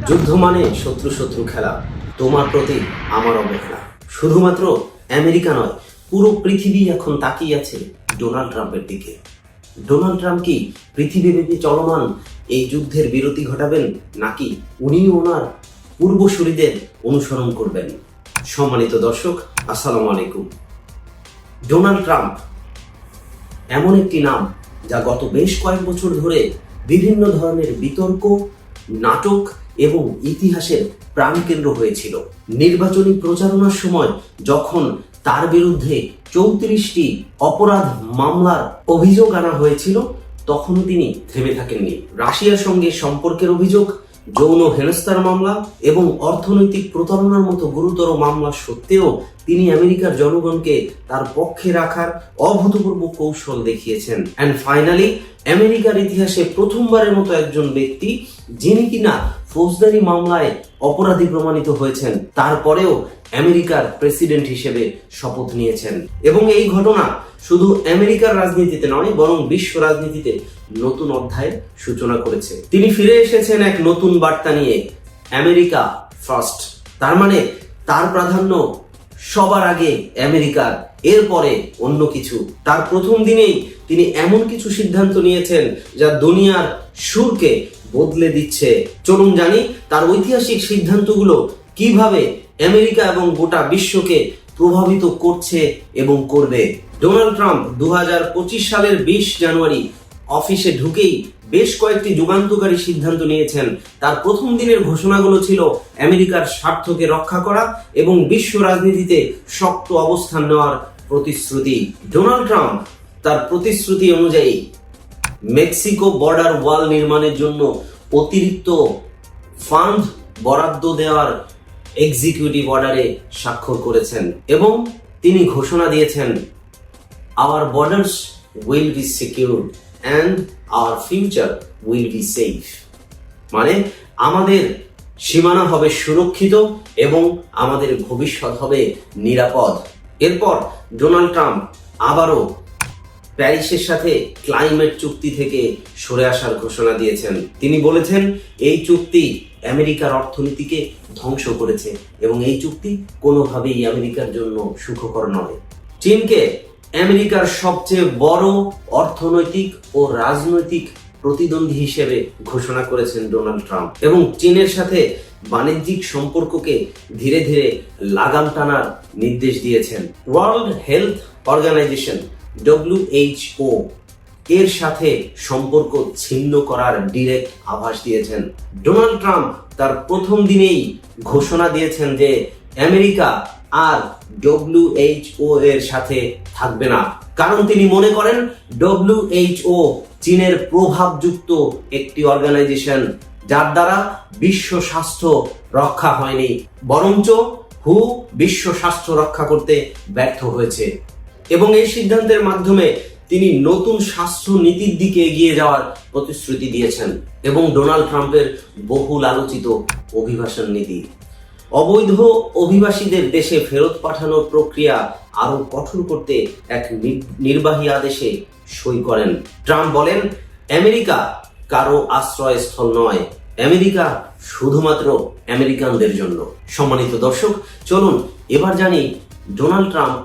যুদ্ধ মানে শত্রু শত্রু খেলা, তোমার প্রতি আমার অবহেলা। শুধুমাত্র আমেরিকা নয়, পুরো পৃথিবী এখন তাকিয়ে আছে ডোনাল্ড ট্রাম্পের দিকে। ডোনাল্ড ট্রাম্প কি পৃথিবীব্যাপী চলমান এই যুদ্ধের বিরতি ঘটাবেন, নাকি উনিও ওনার পূর্বসূরীদের অনুসরণ করবেন? সম্মানিত দর্শক, আসসালামু আলাইকুম। ডোনাল্ড ট্রাম্প এমন একটি নাম যা গত বেশ কয়েক বছর ধরে বিভিন্ন ধরনের বিতর্ক, নাটক এবং ইতিহাসের প্রাণকেন্দ্র হয়েছিল। নির্বাচনী প্রচারণার সময় যখন তার বিরুদ্ধে 34টি অপরাধ মামলার অভিযোগ আনা হয়েছিল, তখনও তিনি থেমে থাকেননি। রাশিয়ার সঙ্গে সম্পর্কের অভিযোগ, যৌন হেনস্থার মামলা এবং অর্থনৈতিক প্রতারণার মতো গুরুতর মামলা সত্ত্বেও তিনি আমেরিকার জনগণকে তার পক্ষে রাখার অভূতপূর্ব কৌশল দেখিয়েছেন। অ্যান্ড ফাইনালি আমেরিকার ইতিহাসে প্রথমবারের মতো একজন ব্যক্তি, যিনি কিনা ফৌজদারি মামলায় অপরাধী প্রমাণিত হয়েছেন, তারপরেও আমেরিকার প্রেসিডেন্ট হিসেবে শপথ নিয়েছেন। এবং এই ঘটনা শুধু আমেরিকার রাজনীতিতে নয়, বরং বিশ্ব রাজনীতিতে নতুন অধ্যায়ের সূচনা করেছে। তিনি ফিরে এসেছেন এক নতুন বার্তা নিয়ে, আমেরিকা ফার্স্ট। তার মানে তার প্রাধান্য সবার আগে আমেরিকার, এরপরে অন্য কিছু। তার প্রথম দিনেই তিনি এমন কিছু সিদ্ধান্ত নিয়েছেন যা দুনিয়ার সুরকে বদলে দিচ্ছে। চলুন জানি তার ঐতিহাসিক সিদ্ধান্তগুলো কিভাবে আমেরিকা এবং গোটা বিশ্বকে প্রভাবিত করছে এবং করবে। ডোনাল্ড ট্রাম্প 2025 সালের 20 জানুয়ারি অফিসে ঢুকেই বেশ কয়েকটি যুগান্তকারী সিদ্ধান্ত নিয়েছেন। তার প্রথম দিনের ঘোষণাগুলো ছিল আমেরিকার স্বার্থকে রক্ষা করা এবং বিশ্ব রাজনীতিতে শক্ত অবস্থান নেওয়ার প্রতিশ্রুতি। ডোনাল্ড ট্রাম্প তার প্রতিশ্রুতি অনুযায়ী মেক্সিকো বর্ডার ওয়াল নির্মাণের জন্য অতিরিক্ত ফান্ড বরাদ্দ দেওয়ার এক্সিকিউটিভ অর্ডারে স্বাক্ষর করেছেন এবং তিনি ঘোষণা দিয়েছেন, our borders will be secured and our future will be safe. মানে আমাদের সীমানা হবে সুরক্ষিত এবং আমাদের ভবিষ্যৎ হবে নিরাপদ। এরপর ডোনাল্ড ট্রাম্প আবারও প্যারিসের সাথে ক্লাইমেট চুক্তি থেকে সরে আসার ঘোষণা দিয়েছেন। তিনি বলেছেন, এই চুক্তি আমেরিকার অর্থনীতিকে ধ্বংস করেছে এবং এই চুক্তি কোনোভাবেই আমেরিকার জন্য সুখকর নয়। চীনকে আমেরিকার সবচেয়ে বড় অর্থনৈতিক ও রাজনৈতিক প্রতিদ্বন্দ্বী হিসেবে ঘোষণা করেছেন ডোনাল্ড ট্রাম্প এবং চীনের সাথে বাণিজ্যিক সম্পর্ককে ধীরে ধীরে লাগাম টানার নির্দেশ দিয়েছেন। ওয়ার্ল্ড হেলথ অর্গানাইজেশন WHO এর সাথে সম্পর্ক ছিন্ন করার ডিরেক্ট আভাস দিয়েছেন। ডোনাল্ড ট্রাম্প তার প্রথম দিনেই ঘোষণা দিয়েছেন যে আমেরিকা আর WHO এর সাথে থাকবে না, কারণ তিনি মনে করেন WHO চীনের প্রভাবযুক্ত একটি অর্গানাইজেশন, যার দ্বারা বিশ্ব স্বাস্থ্য রক্ষা হয়নি, বরঞ্চ বিশ্ব স্বাস্থ্য রক্ষা করতে ব্যর্থ হয়েছে। এবং এই সিদ্ধান্তের মাধ্যমে তিনি নতুন স্বাস্থ্য নীতির দিকে এগিয়ে যাওয়ার প্রতিশ্রুতি দিয়েছেন। এবং ডোনাল্ড ট্রাম্পের বহুল আলোচিত অভিবাসন নীতি, অবৈধ অভিবাসীদের দেশে ফেরত পাঠানোর প্রক্রিয়া আরো কঠোর করতে এক নির্বাহী আদেশে সই করেন। ট্রাম্প বলেন, আমেরিকা কারো আশ্রয়স্থল নয়, আমেরিকা শুধুমাত্র আমেরিকানদের জন্য। সম্মানিত দর্শক, চলুন এবার জানি ডোনাল্ড ট্রাম্প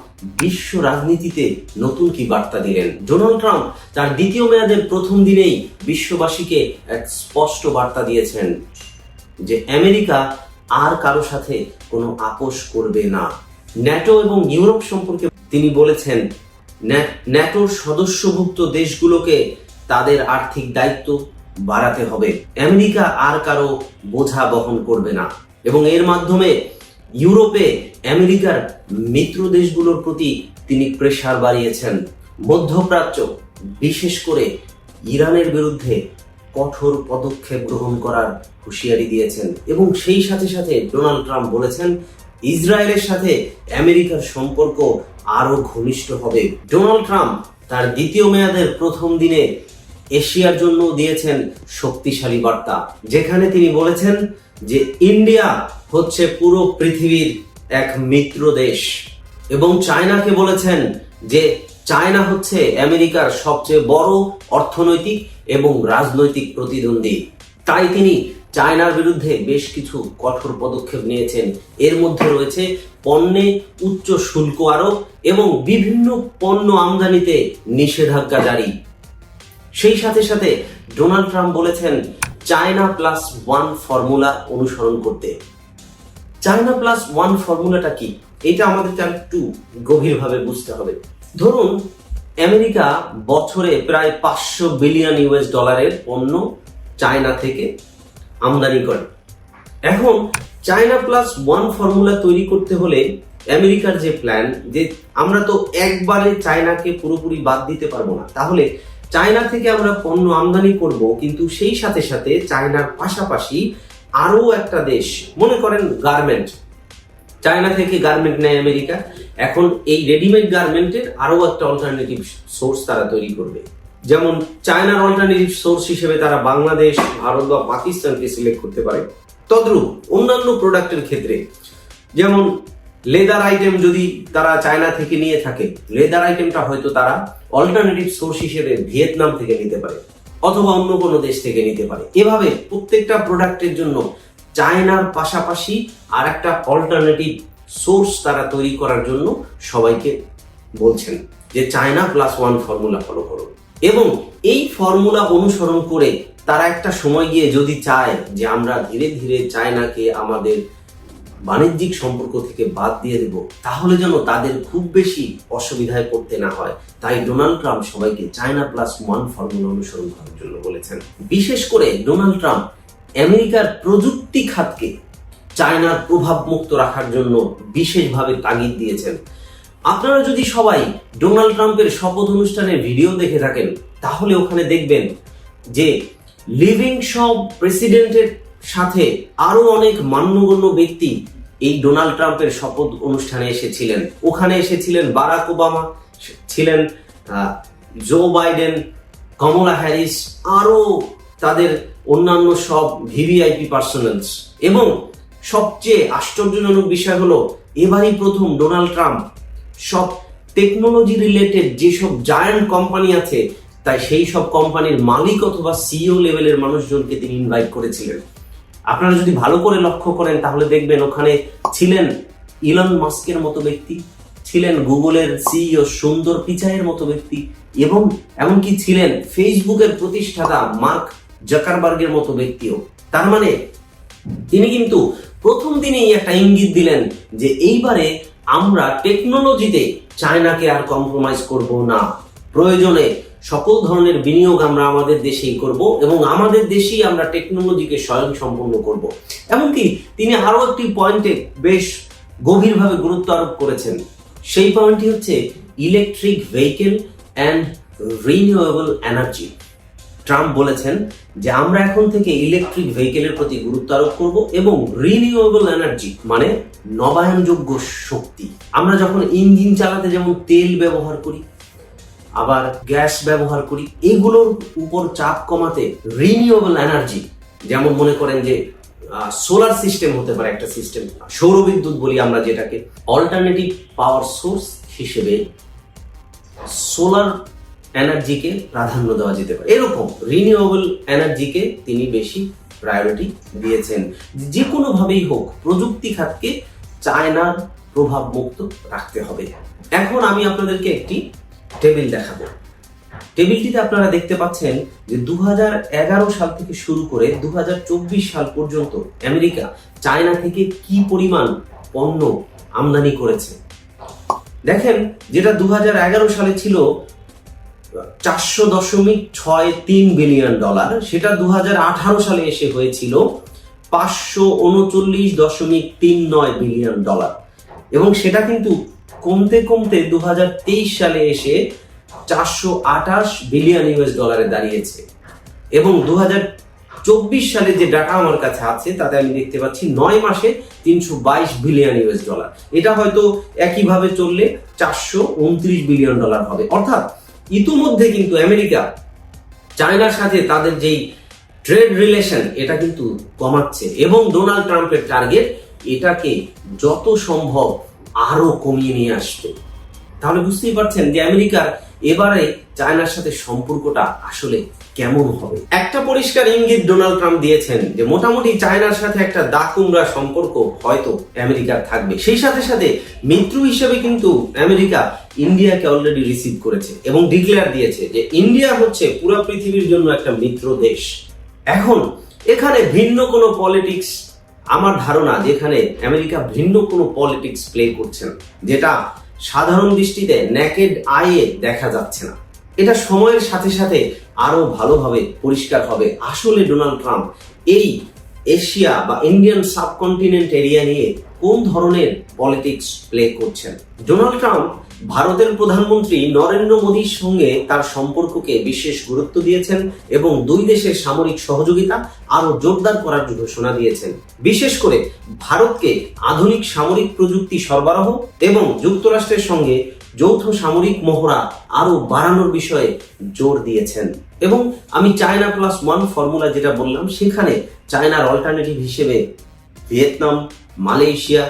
বিশ্ব রাজনীতিতে নতুন কি বার্তা দিলেন। ডোনাল্ড ট্রাম্প তার দ্বিতীয় মেয়াদের প্রথম দিনেই বিশ্ববাসীকে এক স্পষ্ট বার্তা দিয়েছেন যে আমেরিকা আর কারো সাথে কোনো আপোষ করবে না। ন্যাটো এবং ইউরোপ সম্পর্কে তিনি বলেছেন, ন্যাটোর সদস্যভুক্ত দেশগুলোকে তাদের আর্থিক দায়িত্ব বাড়াতে হবে। আমেরিকা আর কারো বোঝা বহন করবে না। এবং এর মাধ্যমে ইউরোপে আমেরিকার মিত্র দেশগুলোর প্রতি তিনি প্রেসার বাড়িয়েছেন। মধ্যপ্রাচ্য, বিশেষ করে ইরানের বিরুদ্ধে কঠোর পদক্ষেপ গ্রহণ করার হুঁশিয়ারি দিয়েছেন। এবং সেই সাথে সাথে ডোনাল্ড ট্রাম্প বলেছেন, ইসরায়েলের সাথে আমেরিকার সম্পর্ক আরো ঘনিষ্ঠ হবে। ডোনাল্ড ট্রাম্প তার দ্বিতীয় মেয়াদের প্রথম দিনে এশিয়ার জন্য দিয়েছেন শক্তিশালী বার্তা, যেখানে তিনি বলেছেন যে ইন্ডিয়া হচ্ছে পুরো পৃথিবীর এক মিত্র দেশ এবং চায়নাকে বলেছেন যে চায়না হচ্ছে আমেরিকার সবচেয়ে বড় অর্থনৈতিক এবং রাজনৈতিক প্রতিদ্বন্দ্বী। তাই তিনি চায়নার বিরুদ্ধে বেশ কিছু কঠোর পদক্ষেপ নিয়েছেন। এর মধ্যে রয়েছে পণ্যে উচ্চ শুল্ক আরোপ এবং বিভিন্ন পণ্য আমদানিতে নিষেধাজ্ঞা জারি। সেই সাথে সাথে ডোনাল্ড ট্রাম্প বলেছেন চায়না প্লাস ওয়ান ফর্মুলা অনুসরণ করতে। চায়না প্লাস ওয়ান ফর্মুলাটা কি, এটা আমাদেরকে একটু গভীরভাবে বুঝতে হবে। ধরুন আমেরিকা বছরে প্রায় 500 বিলিয়ন ইউএস ডলারের পণ্য চায়না থেকে আমদানি করে। এখন চায়না প্লাস ওয়ান ফর্মুলা তৈরি করতে হলে আমেরিকার যে প্ল্যান, যে আমরা তো একবারে চায়নাকে পুরোপুরি বাদ দিতে পারবো না, তাহলে চায়না থেকে আমরা পণ্য আমদানি করব, কিন্তু সেই সাথে সাথে চায়নার পাশাপাশি আরো একটা দেশ, মনে করেন গার্মেন্ট, চায়না থেকে গার্মেন্ট নেয় আমেরিকা, এখন এই রেডিমেড গার্মেন্টের আরো একটা অল্টারনেটিভ সোর্স তারা তৈরি করবে। যেমন চায়নার অল্টারনেটিভ সোর্স হিসেবে তারা বাংলাদেশ, ভারত বা পাকিস্তানকে সিলেক্ট করতে পারে। তদ্রূপ অন্যান্য প্রোডাক্টের ক্ষেত্রে, যেমন লেদার আইটেম যদি তারা চায়না থেকে নিয়ে থাকে, লেদার আইটেমটা হয়তো তারা অল্টারনেটিভ সোর্স হিসেবে ভিয়েতনাম থেকে নিতে পারে অথবা অন্য কোনো দেশ থেকে নিতে পারে। এভাবে প্রত্যেকটা প্রোডাক্টের জন্য চায়নার পাশাপাশি আর একটা অল্টারনেটিভ সোর্স তারা তৈরি করার জন্য সবাইকে বলছেন যে China plus one formula follow করো। এবং এই ফর্মুলা অনুসরণ করে তারা একটা সময় গিয়ে যদি চায় যে আমরা ধীরে ধীরে চায়নাকে আমাদের বাণিজ্যিক সম্পর্ক থেকে বাদ দিয়ে দেব, তাহলে যেন তাদের খুব বেশি অসুবিধায় পড়তে না হয়। তাই ডোনাল্ড ট্রাম্প সবাইকে চায়না প্লাস ওয়ান ফর্মুলা অনুসরণ করার জন্য বলেছেন। বিশেষ করে ডোনাল্ড ট্রাম্প আমেরিকার প্রযুক্তি খাতকে চায়নার প্রভাব মুক্ত রাখার জন্য বিশেষভাবে তাগিদ দিয়েছেন। আপনারা যদি সবাই ডোনাল্ড ট্রাম্পের শপথ অনুষ্ঠানের ভিডিও দেখে থাকেন, তাহলে ওখানে দেখবেন যে লিভিং সব প্রেসিডেন্টের সাথে আরো অনেক মান্যগণ্য ব্যক্তি এই ডোনাল্ড ট্রাম্পের শপথ অনুষ্ঠানে এসেছিলেন। ওখানে এসেছিলেন বারাক ওবামা, ছিলেন জো বাইডেন, কমলা হ্যারিস, আরো তাদের অন্যান্য সব ভিভিআইপি পার্সোনালস। এবং সবচেয়ে আশ্চর্যজনক বিষয় হলো এবারই প্রথম ডোনাল্ড ট্রাম্প সব টেকনোলজি রিলেটেড যেসব জায়ান্ট কোম্পানি আছে, তাই সেই সব কোম্পানির মালিক অথবা সিইও লেভেলের মানুষজনকে তিনি ইনভাইট করেছিলেন। আপনারা যদি ভালো করে লক্ষ্য করেন তাহলে দেখবেন ওখানে ছিলেন ইলন মাস্কের মতো ব্যক্তি, ছিলেন গুগলের সিইও সুন্দর পিচাইয়ের মতো ব্যক্তি, এবং এমনকি ছিলেন ফেসবুকের প্রতিষ্ঠাতা মার্ক জাকারবার্গের মতো ব্যক্তিও। তার মানে তিনি কিন্তু প্রথম দিনেই একটা ইঙ্গিত দিলেন যে এইবারে আমরা টেকনোলজিতে চায়নাকে আর কম্প্রোমাইজ করব না, প্রয়োজনে সকল ধরনের বিনিয়োগ আমরা আমাদের দেশেই করব এবং আমাদের দেশেই আমরা টেকনোলজিকে স্বয়ংসম্পূর্ণ করব। এমনকি তিনি আরো একটি পয়েন্টে বেশ গভীরভাবে গুরুত্ব আরোপ করেছেন। সেই পয়েন্টটি হচ্ছে electric vehicle and renewable energy. Trump বলেছেন যে আমরা এখন থেকে ইলেকট্রিক ভেহিকেলের প্রতি গুরুত্ব আরোপ করব এবং রিনিউয়েবল এনার্জি মানে নবায়নযোগ্য শক্তি। আমরা যখন ইঞ্জিন চালাতে যেমন তেল ব্যবহার করি, আবার গ্যাস ব্যবহার করি, এগুলোর উপর চাপ কমাতে রিনিউয়েবল এনার্জি, যেমন মনে করেন যে সোলার সিস্টেম হতে পারে একটা সিস্টেম, সৌরবিদ্যুৎ বলি আমরা যেটাকে, অল্টারনেটিভ পাওয়ার সোর্স হিসেবে সোলার এনার্জিকে প্রাধান্য দেওয়া যেতে পারে। এরকম রিনিউয়েবল এনার্জিকে তিনি বেশি প্রায়োরিটি দিয়েছেন। যে কোনো ভাবেই হোক প্রযুক্তি খাতকে চায়নার প্রভাব মুক্ত রাখতে হবে। এখন আমি আপনাদেরকে একটি টেবিল দেখাবো। টেবিলটিতে আপনারা দেখতে পাচ্ছেন যে 2011 সাল থেকে শুরু করে 2024 সাল পর্যন্ত আমেরিকা চায়না থেকে কি পরিমাণ পণ্য আমদানি করেছে। দেখেন, যেটা 2011 সালে ছিল 400.63 বিলিয়ন ডলার, সেটা 2018 সালে এসে হয়েছিল 539.39 বিলিয়ন ডলার, এবং সেটা কিন্তু কমতে কমতে 2023 সালে এসে 428 বিলিয়ন ইউএস ডলারে দাঁড়িয়েছে। এবং 2024 সালে যে ডাটা আমার কাছে আছে তাতে আমি দেখতে পাচ্ছি 9 মাসে 322 বিলিয়ন ইউএস ডলার। এটা হয়তো একইভাবে চললে 429 বিলিয়ন ডলার হবে। অর্থাৎ ইতিমধ্যে কিন্তু আমেরিকা চায়নার সাথে তাদের যেই ট্রেড রিলেশন এটা কিন্তু কমাচ্ছে, এবং ডোনাল্ড ট্রাম্পের টার্গেট এটাকে যত সম্ভব আরো কমিয়ে নিয়ে আসবে। তাহলে বুঝতেই পারছেন যে আমেরিকার এবারে চায়নার সাথে সম্পর্কটা আসলে কেমন হবে। একটা পরিষ্কার ইঙ্গিত ডোনাল্ড ট্রাম্প দিয়েছেন যে মোটামুটি চায়নার সাথে একটা দাকুমরা সম্পর্ক হয়তো আমেরিকার থাকবে। সেই সাথে সাথে মিত্র হিসেবে কিন্তু আমেরিকা ইন্ডিয়াকে অলরেডি রিসিভ করেছে এবং ডিক্লেয়ার দিয়েছে যে ইন্ডিয়া হচ্ছে পুরো পৃথিবীর জন্য একটা মিত্র দেশ। এখন এখানে ভিন্ন কোনো পলিটিক্স, আমার ধারণা যেখানে আমেরিকা ভিন্ন কোনো পলিটিক্স প্লে করছেন, যেটা সাধারণ দৃষ্টিতে নেকেড আইয়ে দেখা যাচ্ছে না। এটা সময়ের সাথে সাথে আরো ভালোভাবে পরিষ্কার হবে আসলে ডোনাল্ড ট্রাম্প এই এশিয়া বা ইন্ডিয়ান সাবকন্টিনেন্ট এরিয়া নিয়ে কোন ধরনের পলিটিক্স প্লে করছেন। ডোনাল্ড ট্রাম্প ভারতের প্রধানমন্ত্রী নরেন্দ্র মোদীর সঙ্গে তার সম্পর্ককে বিশেষ গুরুত্ব দিয়েছেন এবং দুই দেশের সামরিক সহযোগিতা আরো জোরদার করার ঘোষণা দিয়েছেন। বিশেষ করে ভারতকে আধুনিক সামরিক প্রযুক্তি সরবরাহ এবং যুক্তরাষ্ট্রের সঙ্গে যৌথ সামরিক মহড়া আরো বাড়ানোর বিষয়ে জোর দিয়েছেন। এবং আমি চায়না প্লাস ওয়ান ফর্মুলা যেটা বললাম, সেখানে চায়নার অল্টারনেটিভ হিসেবে ভিয়েতনাম, মালয়েশিয়া,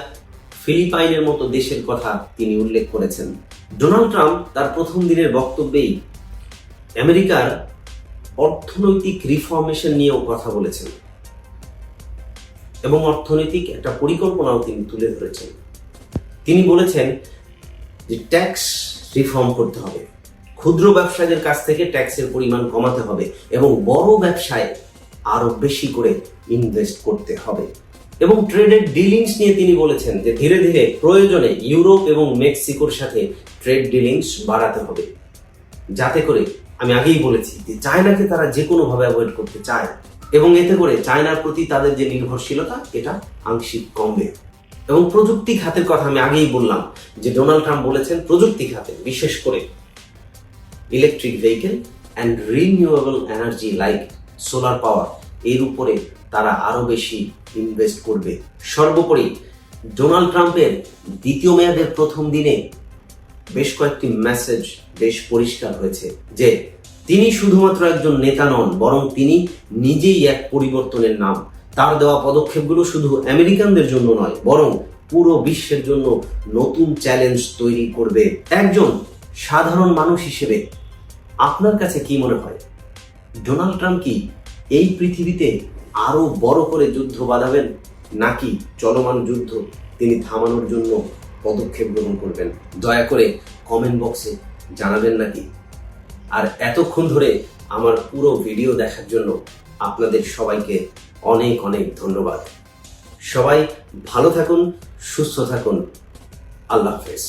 ফিলিপাইনের মতো দেশের কথা তিনি উল্লেখ করেছেন। ডোনাল্ড ট্রাম্প তার প্রথম দিনের বক্তব্যেই আমেরিকার অর্থনৈতিক রিফর্মেশন নিয়েও কথা বলেছেন এবং অর্থনৈতিক একটা পরিকল্পনাও তিনি তুলে ধরেছেন। তিনি বলেছেন যে ট্যাক্স রিফর্ম করতে হবে, ক্ষুদ্র ব্যবসায়ীদের কাছ থেকে ট্যাক্সের পরিমাণ কমাতে হবে এবং বড় ব্যবসায় আরো বেশি করে ইনভেস্ট করতে হবে। এবং ট্রেডের ডিলিংস নিয়ে তিনি বলেছেন যে ধীরে ধীরে প্রয়োজনে ইউরোপ এবং মেক্সিকোর সাথে ট্রেড ডিলিংস বাড়াতে হবে, যাতে করে আমি আগেই বলেছি যে চায়নাকে তারা যে কোনো ভাবে অ্যাভয়েড করতে চায় এবং এতে করে চায়নার প্রতি তাদের যে নির্ভরশীলতা এটা আংশিক কমবে। এবং প্রযুক্তি খাতের কথা আমি আগেই বললাম যে ডোনাল্ড ট্রাম্প বলেছেন প্রযুক্তি খাতে বিশেষ করে electric vehicle and renewable energy like solar power এর উপরে তারা আরো বেশি ইনভেস্ট করবে। সর্বোপরি ডোনাল্ড ট্রাম্পের দ্বিতীয় মেয়াদের প্রথম দিনে বেশ কয়েকটি মেসেজ বেশ পরিষ্কার হয়েছে যে তিনি শুধুমাত্র একজন নেতা নন, বরং তিনি নিজেই এক পরিবর্তনের নাম। তার দেওয়া পদক্ষেপগুলো শুধু আমেরিকানদের জন্য নয়, বরং পুরো বিশ্বের জন্য নতুন চ্যালেঞ্জ তৈরি করবে। একজন সাধারণ মানুষ হিসেবে আপনার কাছে কি মনে হয়, ডোনাল্ড ট্রাম্প কি এই পৃথিবীতে আরো বড় করে যুদ্ধ বাঁধাবেন, নাকি চলমান যুদ্ধ তিনি থামানোর জন্য পদক্ষেপ গ্রহণ করবেন? দয়া করে কমেন্ট বক্সে জানাবেন নাকি। আর এতক্ষণ ধরে আমার পুরো ভিডিও দেখার জন্য আপনাদের সবাইকে অনেক অনেক ধন্যবাদ। সবাই ভালো থাকুন, সুস্থ থাকুন। আল্লাহ হাফেজ।